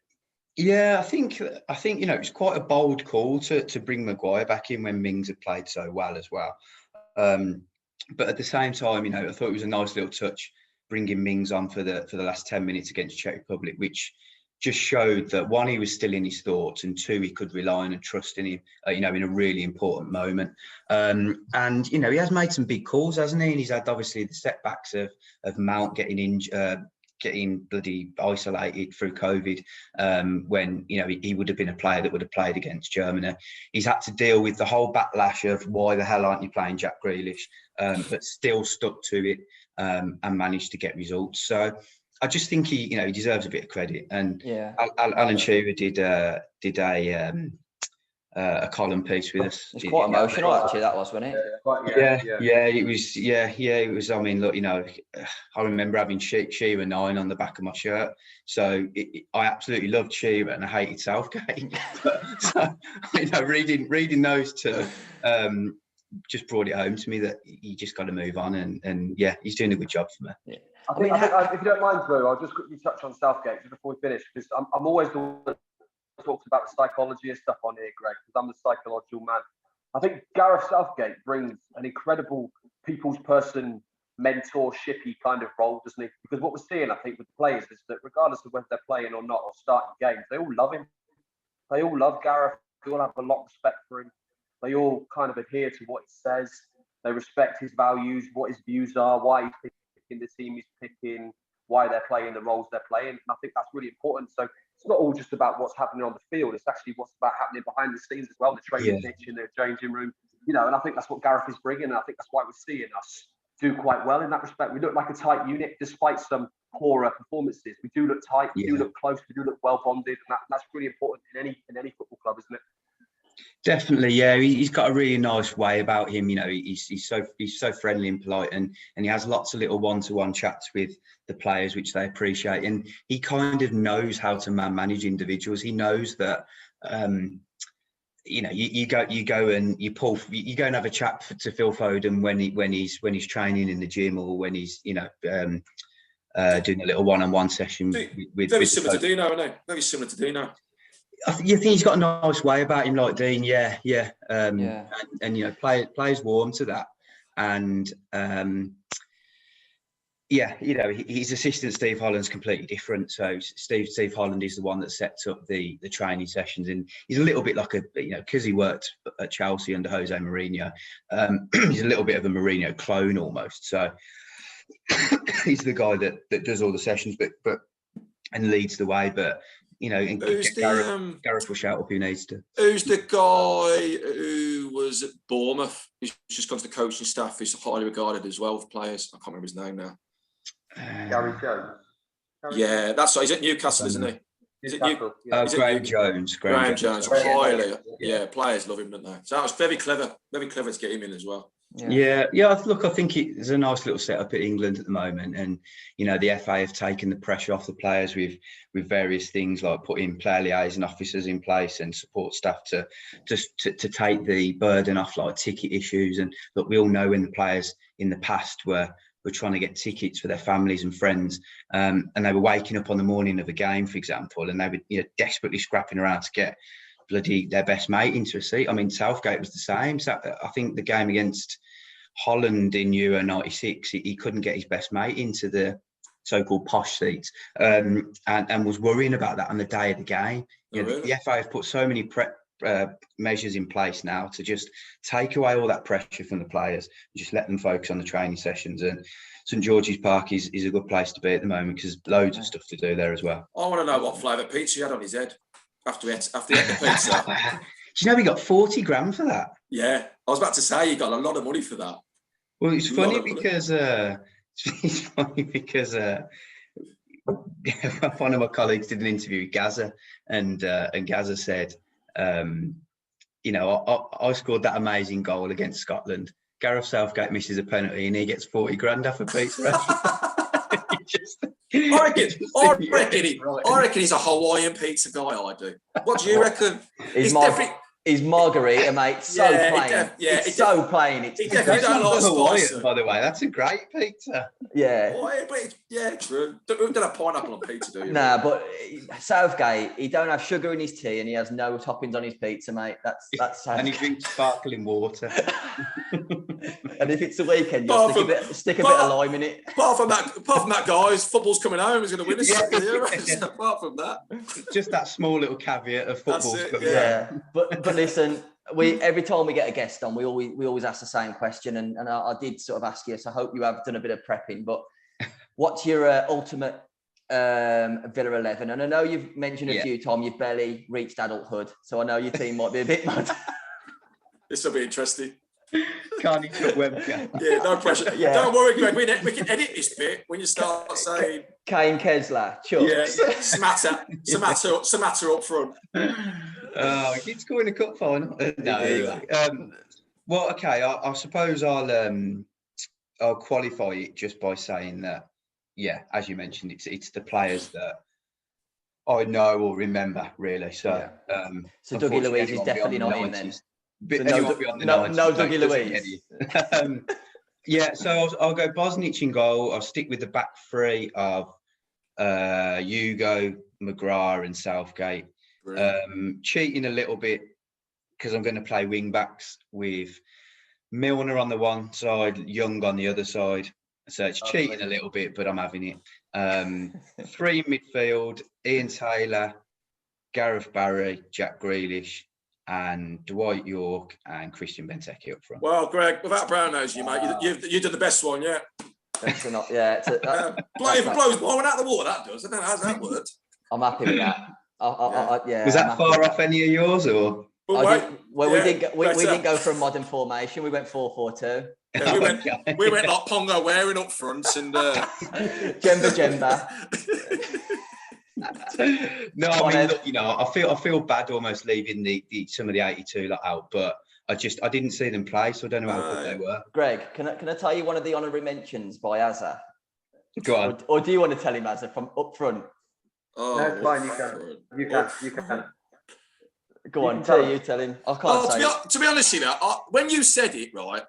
Yeah, I think it's quite a bold call to bring Maguire back in when Mings had played so well as well. But at the same time, I thought it was a nice little touch bringing Mings on for the last 10 minutes against Czech Republic, which just showed that, one, he was still in his thoughts, and two, he could rely on and trust in him, in a really important moment. And he has made some big calls, hasn't he? And he's had obviously the setbacks of Mount getting injured, getting bloody isolated through COVID, when he would have been a player that would have played against Germany. He's had to deal with the whole backlash of why the hell aren't you playing Jack Grealish, but still stuck to it and managed to get results. So I just think he deserves a bit of credit. And Alan Shearer did a column piece with us. It's quite emotional, actually. That was, wasn't it? It was. It was. I mean, look, I remember having Shearer 9 on the back of my shirt. So I absolutely loved Shearer and I hated Southgate. So reading those two just brought it home to me that you just got to move on. And he's doing a good job for me. Yeah. I think, if you don't mind, Drew, I'll just quickly touch on Southgate just before we finish, because I'm always the one that talks about the psychology and stuff on here, Greg, because I'm the psychological man. I think Gareth Southgate brings an incredible people's person, mentorshipy kind of role, doesn't he? Because what we're seeing, I think, with the players is that regardless of whether they're playing or not or starting games, they all love him. They all love Gareth. They all have a lot of respect for him. They all kind of adhere to what he says. They respect his values, what his views are, why he's picking the team he's picking, why they're playing the roles they're playing. And I think that's really important. So it's not all just about what's happening on the field. It's actually what's about happening behind the scenes as well, the training pitch in the changing room. And I think that's what Gareth is bringing. And I think that's why we're seeing us do quite well in that respect. We look like a tight unit, despite some poorer performances. We do look tight, we do look close, we do look well bonded. And that's really important in any football club, isn't it? Definitely, yeah. He's got a really nice way about him. He's so friendly and polite, and he has lots of little one-to-one chats with the players, which they appreciate. And he kind of knows how to manage individuals. He knows that you go and you go and have a chat to Phil Foden when he's training in the gym, or when he's doing a little one-on-one session with very similar to Dino, isn't it? Very similar to Dino. You think he's got a nice way about him, like Dean, and players warm to that, and his assistant Steve Holland's completely different. So Steve Holland is the one that sets up the training sessions, and he's a little bit like because he worked at Chelsea under Jose Mourinho. He's a little bit of a Mourinho clone almost. So he's the guy that does all the sessions, but leads the way, but. Gareth will shout up who needs to. Who's the guy who was at Bournemouth? He's just gone to the coaching staff. He's highly regarded as well with players. I can't remember his name now. Gary Jones. Yeah, that's right. He's at Newcastle, isn't he? Is it Graham Jones. Graham Jones. Highly. Yeah, players love him, don't they? So that was very clever to get him in as well. Yeah. Look, I think it's a nice little setup at England at the moment, and the FA have taken the pressure off the players with various things like putting player liaison officers in place and support staff to take the burden off, like ticket issues. And look, we all know when the players in the past were trying to get tickets for their families and friends, and they were waking up on the morning of a game, for example, and they were desperately scrapping around to get bloody their best mate into a seat. I mean, Southgate was the same. So I think the game against Holland in Euro 96, he couldn't get his best mate into the so-called posh seats, and was worrying about that on the day of the game. The FA have put so many measures in place now to just take away all that pressure from the players and just let them focus on the training sessions. And St George's Park is a good place to be at the moment because there's loads of stuff to do there as well. I want to know what flavour pizza he had on his head after he ate the pizza. Do you know he got 40 grand for that? Yeah, I was about to say he got a lot of money for that. Well, it's funny because one of my colleagues did an interview with Gaza, and Gaza said, you know, I scored that amazing goal against Scotland. Gareth Southgate misses a penalty and he gets 40 grand off a pizza. I reckon he's a Hawaiian pizza guy. I do. What do you reckon? His margarita, mate, so plain. It's so plain. It's definitely don't like Hawaiian, by the way. That's a great pizza. Yeah. True. Don't have pineapple on pizza, do you? Nah, but Southgate, he don't have sugar in his tea and he has no toppings on his pizza, mate. That's and he drinks sparkling water. And if it's the weekend, you'll stick a bit of lime in it. Apart from that, guys, football's coming home. He's going to win this. Apart from that, just that small little caveat of football. But listen, every time we get a guest on, we always ask the same question, and I did sort of ask you, so I hope you have done a bit of prepping. But what's your ultimate Villa 11? And I know you've mentioned a few times you've barely reached adulthood, so I know your team might be a bit mad. This will be interesting. Can't eat your webcam. Yeah, no pressure. Yeah. Don't worry, Greg. We can edit this bit when you start saying Kane Kesler, Chuck. Yeah, Samatta up front. Oh, he'd score in a cup final. No, anyway. Well, okay. I suppose I'll qualify it just by saying that, yeah, as you mentioned, it's the players that I know or remember really. So, so Dougie Luiz is definitely not in then. So no Dougie Luiz. Yeah, so I'll go Bosnich in goal. I'll stick with the back three of Hugo, McGrath, and Southgate. Cheating a little bit because I'm going to play wing backs with Milner on the one side, Young on the other side. So it's cheating a little bit, but I'm having it. Three in midfield: Ian Taylor, Gareth Barry, Jack Grealish, and Dwight York and Christian Benteke up front. Well, Greg, without brown nose, you mate, you've done the best one, yeah. If it blows blowing out the water, that does. I don't know how's that worked. I'm happy with that. Was that far off any of yours, or? We didn't go for a modern formation. We went 4-4-2. Yeah, we went like Pongo wearing up front and Jemba. No, I mean, look, you know, I feel bad almost leaving the some of the 82 out, but I didn't see them play, so I don't know how good they were. Greg, can I tell you one of the honorary mentions by Azza? Go on. Or do you want to tell him, Azza, from up front? Oh, no, it's fine. You can. Go on, tell him. I can't say to be honest, you know, when you said it, right,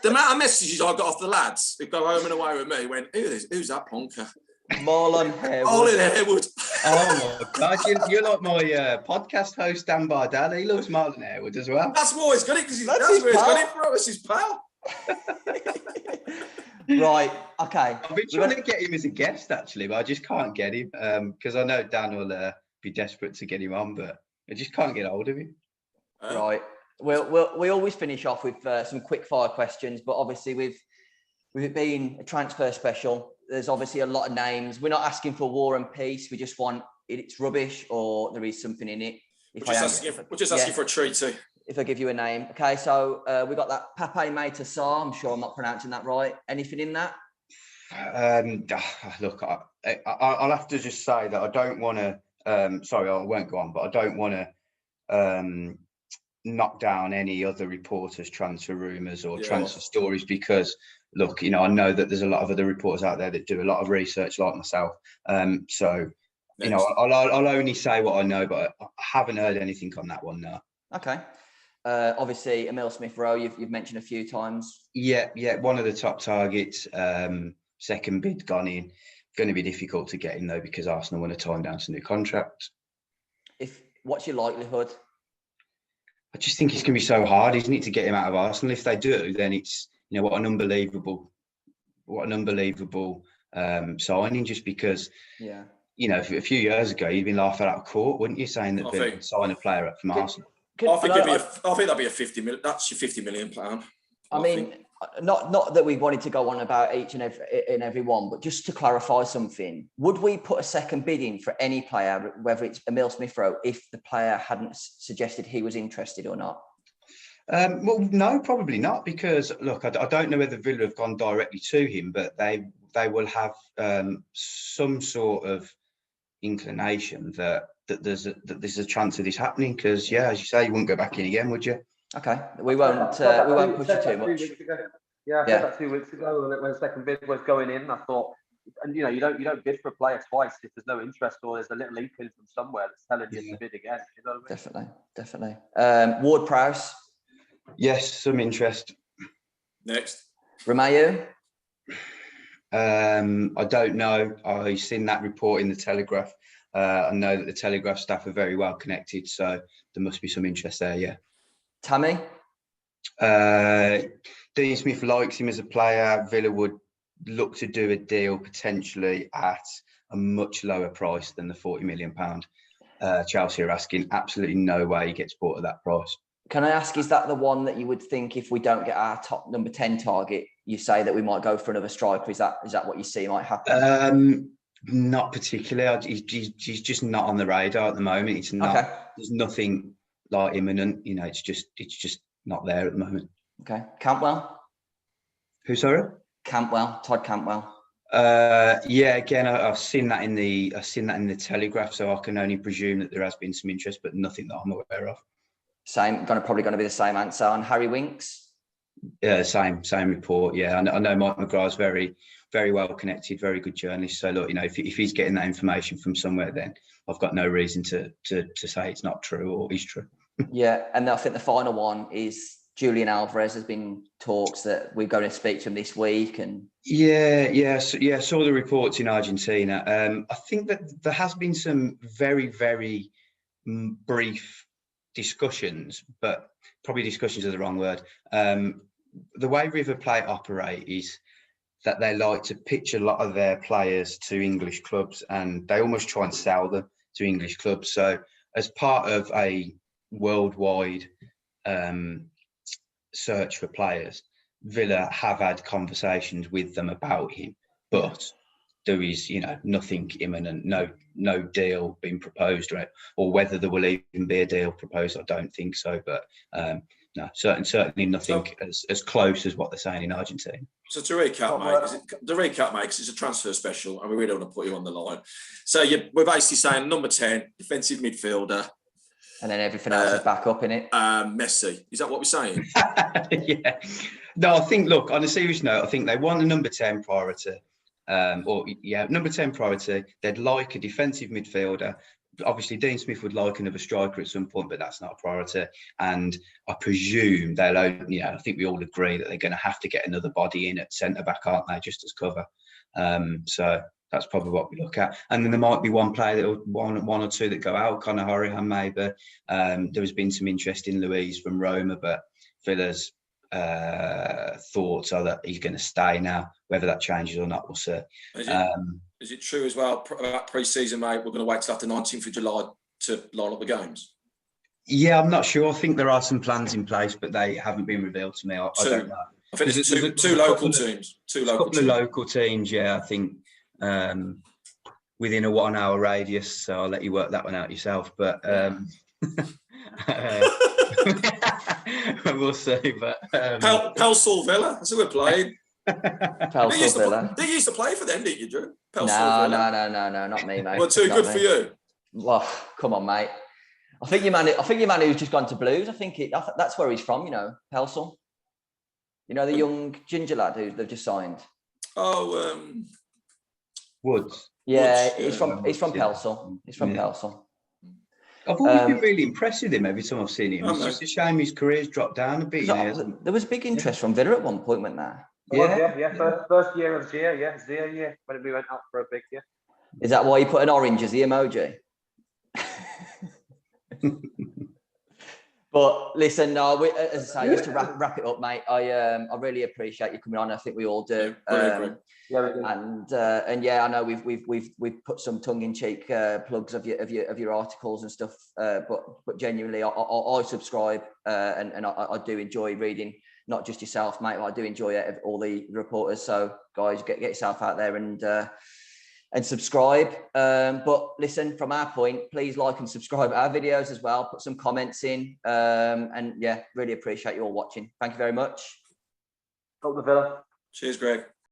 the amount of messages I got off the lads who go home and away with me went, who's that plonker? Marlon Harewood. Marlon Harewood. Oh my God, you're like my podcast host, Dan Bardell. He loves Marlon Harewood as well. That's why he's got it, because that's where he's got it from. It's his pal. Right, okay. I've been trying to get him as a guest, actually, but I just can't get him because I know Dan will be desperate to get him on, but I just can't get hold of him. Right. We always finish off with some quick fire questions, but obviously with it being a transfer special, there's obviously a lot of names. We're not asking for war and peace. We just want it's rubbish or there is something in it. We're just asking for a treaty. If I give you a name. Okay, so we got that Pape Matar Sarr. I'm sure I'm not pronouncing that right. Anything in that? Look, I'll have to just say that I don't want to, sorry, I won't go on, but I don't want to knock down any other reporters' transfer rumours or transfer stories because, look, you know, I know that there's a lot of other reporters out there that do a lot of research like myself. So, you know, I'll only say what I know, but I haven't heard anything on that one, no. Okay. Obviously, Emile Smith-Rowe, you've mentioned a few times. Yeah, one of the top targets. Second bid gone in. Going to be difficult to get him though because Arsenal want to tie him down to new contracts. What's your likelihood? I just think it's going to be so hard, isn't it, to get him out of Arsenal? If they do, then it's, you know, what an unbelievable signing. Just because, you know, a few years ago you'd been laughing out of court, wouldn't you, saying that they would sign a player up from Arsenal? I think that'd be a 50 million. That's your 50 million pound. I mean, not that we wanted to go on about each and every one, but just to clarify something, would we put a second bid in for any player, whether it's Emil Smith-Rowe, if the player hadn't suggested he was interested or not? Well, no, probably not, because look, I don't know whether Villa have gone directly to him, but they will have some sort of inclination that there's a chance of this happening. Because as you say, you wouldn't go back in again, would you? Okay, we won't push it too much. I said that 2 weeks ago when the second bid was going in. I thought, and you don't bid for a player twice if there's no interest or there's a little inkling from somewhere that's telling you to bid again. You know what I mean? Definitely. Ward-Prowse. Yes, some interest. Next. Romeo. I don't know. I've seen that report in the Telegraph. I know that the Telegraph staff are very well connected, so there must be some interest there. Yeah. Tammy. Dean Smith likes him as a player. Villa would look to do a deal potentially at a much lower price than the £40 million. Chelsea are asking. Absolutely no way he gets bought at that price. Can I ask, is that the one that you would think if we don't get our top number 10 target, you say that we might go for another striker? Is that what you see might happen? Not particularly. He's just not on the radar at the moment. It's not. Okay. There's nothing like imminent. It's just not there at the moment. Okay. Campbell. Who, sorry? Campbell. Todd Campbell. Again, I've seen that in the Telegraph, so I can only presume that there has been some interest, but nothing that I'm aware of. Probably going to be the same answer on Harry Winks. Yeah, same report. Yeah, I know Mike McGrath's very, very well connected, very good journalist. So look, if he's getting that information from somewhere, then I've got no reason to say it's not true or is true. Yeah, and I think the final one is Julian Alvarez. Has been talks that we're going to speak to him this week, and saw the reports in Argentina. I think that there has been some very, very brief discussions, but probably discussions are the wrong word. The way River Plate operate is that they like to pitch a lot of their players to English clubs, and they almost try and sell them to English clubs. So as part of a worldwide search for players, Villa have had conversations with them about him, but there is, nothing imminent, no deal being proposed, right? Or whether there will even be a deal proposed, I don't think so. But no, certainly nothing as close as what they're saying in Argentina. So to recap, mate, because it's a transfer special, and we really don't want to put you on the line. So we're basically saying number 10, defensive midfielder. And then everything else is back up in it. Messi. Is that what we're saying? Yeah. No, I think, look, on a serious note, I think they want a number 10 priority. Number 10 priority. They'd like a defensive midfielder. Obviously, Dean Smith would like another striker at some point, but that's not a priority. And I presume I think we all agree that they're going to have to get another body in at centre back, aren't they, just as cover? So that's probably what we look at. And then there might be one player one or two that go out. Conor Hourihane maybe. There has been some interest in Luiz from Roma, but Villa's thoughts are that he's going to stay now. Whether that changes or not, we'll see. Is it true as well about pre-season, mate? We're going to wait till after 19th of July to line up the games? Yeah, I'm not sure. I think there are some plans in place, but they haven't been revealed to me. I don't know. I think there's two local teams. A couple of local teams, yeah. I think within a 1 hour radius, so I'll let you work that one out yourself. But we'll see. But Pelsall Villa, that's who we're playing. Pelsall Villa. You used to play for them, didn't you, Drew? No, not me, mate. Well, too good for you. Well, come on, mate. I think your man who's just gone to Blues. I think that's where he's from. Pelsall. The young ginger lad who they've just signed. Oh, Woods. Yeah, he's from Pelsall. He's from Pelsall. I've always been really impressed with him every time I've seen him. It's just a shame his career's dropped down a bit. There was big interest from Villa at one point, wasn't there? Yeah. First year of Zia, when we went up for a big year. Is that why you put an orange as the emoji? But listen, no, as I say, just to wrap it up, mate. I really appreciate you coming on. I think we all do. And yeah, I know we've put some tongue-in-cheek plugs of your articles and stuff. But genuinely, I subscribe and I do enjoy reading. Not just yourself, mate. I do enjoy all the reporters. So guys, get yourself out there and subscribe. But listen, from our point, please like and subscribe our videos as well. Put some comments in. And yeah, really appreciate you all watching. Thank you very much. Up the Villa. Cheers, Greg.